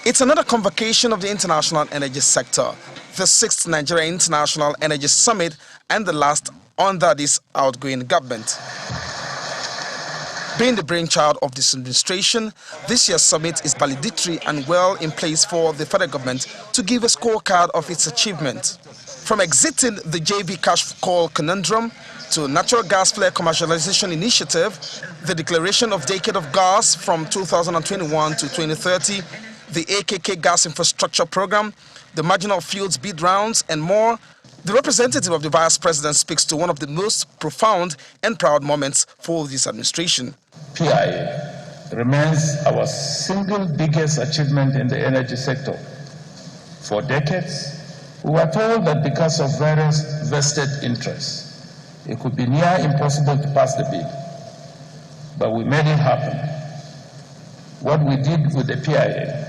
It's another convocation of the international energy sector, the 6th Nigeria International Energy Summit and the last under this outgoing government. Being the brainchild of this administration, this year's summit is valedictory and well in place for the federal government to give a scorecard of its achievement. From exiting the JV cash call conundrum to natural gas flare commercialization initiative, the declaration of decade of gas from 2021 to 2030, the AKK gas infrastructure program, the marginal fuels bid rounds, and more, the representative of the vice president speaks to one of the most profound and proud moments for this administration. PIA remains our single biggest achievement in the energy sector. For decades, we were told that because of various vested interests, it could be near impossible to pass the bid. But we made it happen. What we did with the PIA,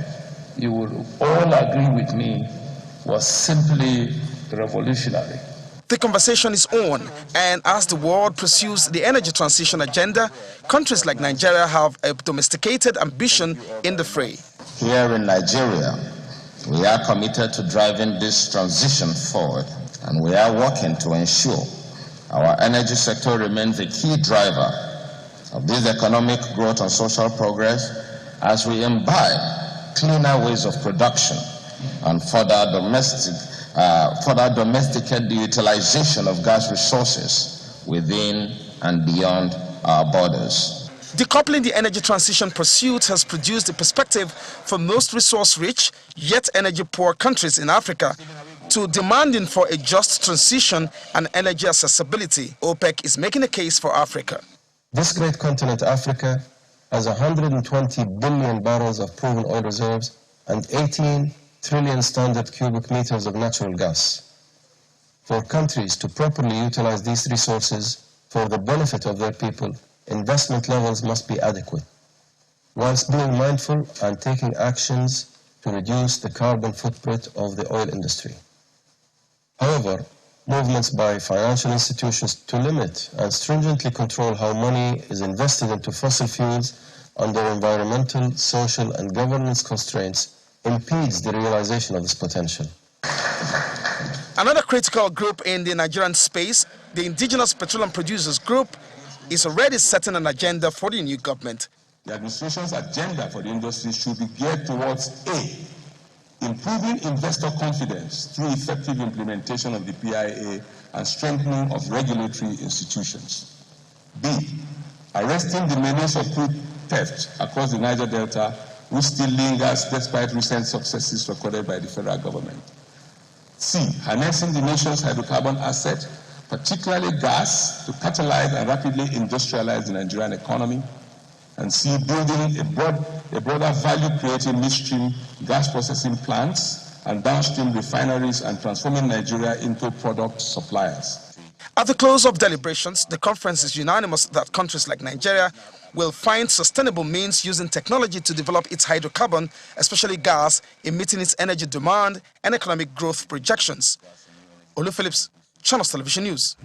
you will all agree with me, was simply revolutionary. The conversation is on, and as the world pursues the energy transition agenda, countries like Nigeria have a domesticated ambition in the fray. Here in Nigeria, we are committed to driving this transition forward, and we are working to ensure our energy sector remains a key driver of this economic growth and social progress as we imbibe cleaner ways of production and further domesticate the utilization of gas resources within and beyond our borders. Decoupling the energy transition pursuit has produced a perspective for most resource-rich yet energy-poor countries in Africa to demanding for a just transition and energy accessibility. OPEC is making a case for Africa. This great continent, Africa, has 120 billion barrels of proven oil reserves and 18 trillion standard cubic meters of natural gas. For countries to properly utilize these resources for the benefit of their people, investment levels must be adequate, whilst being mindful and taking actions to reduce the carbon footprint of the oil industry. However, movements by financial institutions to limit and stringently control how money is invested into fossil fuels under environmental, social, and governance constraints impedes the realization of this potential. Another critical group in the Nigerian space, the Indigenous Petroleum Producers Group, is already setting an agenda for the new government. The administration's agenda for the industry should be geared towards A, improving investor confidence through effective implementation of the PIA and strengthening of regulatory institutions. B, arresting the menace of crude theft across the Niger Delta, which still lingers despite recent successes recorded by the federal government. C, harnessing the nation's hydrocarbon asset, particularly gas, to catalyze and rapidly industrialize the Nigerian economy. And C, building a broader value-creating midstream gas processing plants and downstream refineries and transforming Nigeria into product suppliers. At the close of deliberations, the conference is unanimous that countries like Nigeria will find sustainable means using technology to develop its hydrocarbon, especially gas, in meeting its energy demand and economic growth projections. Olu Phillips, Channels Television News.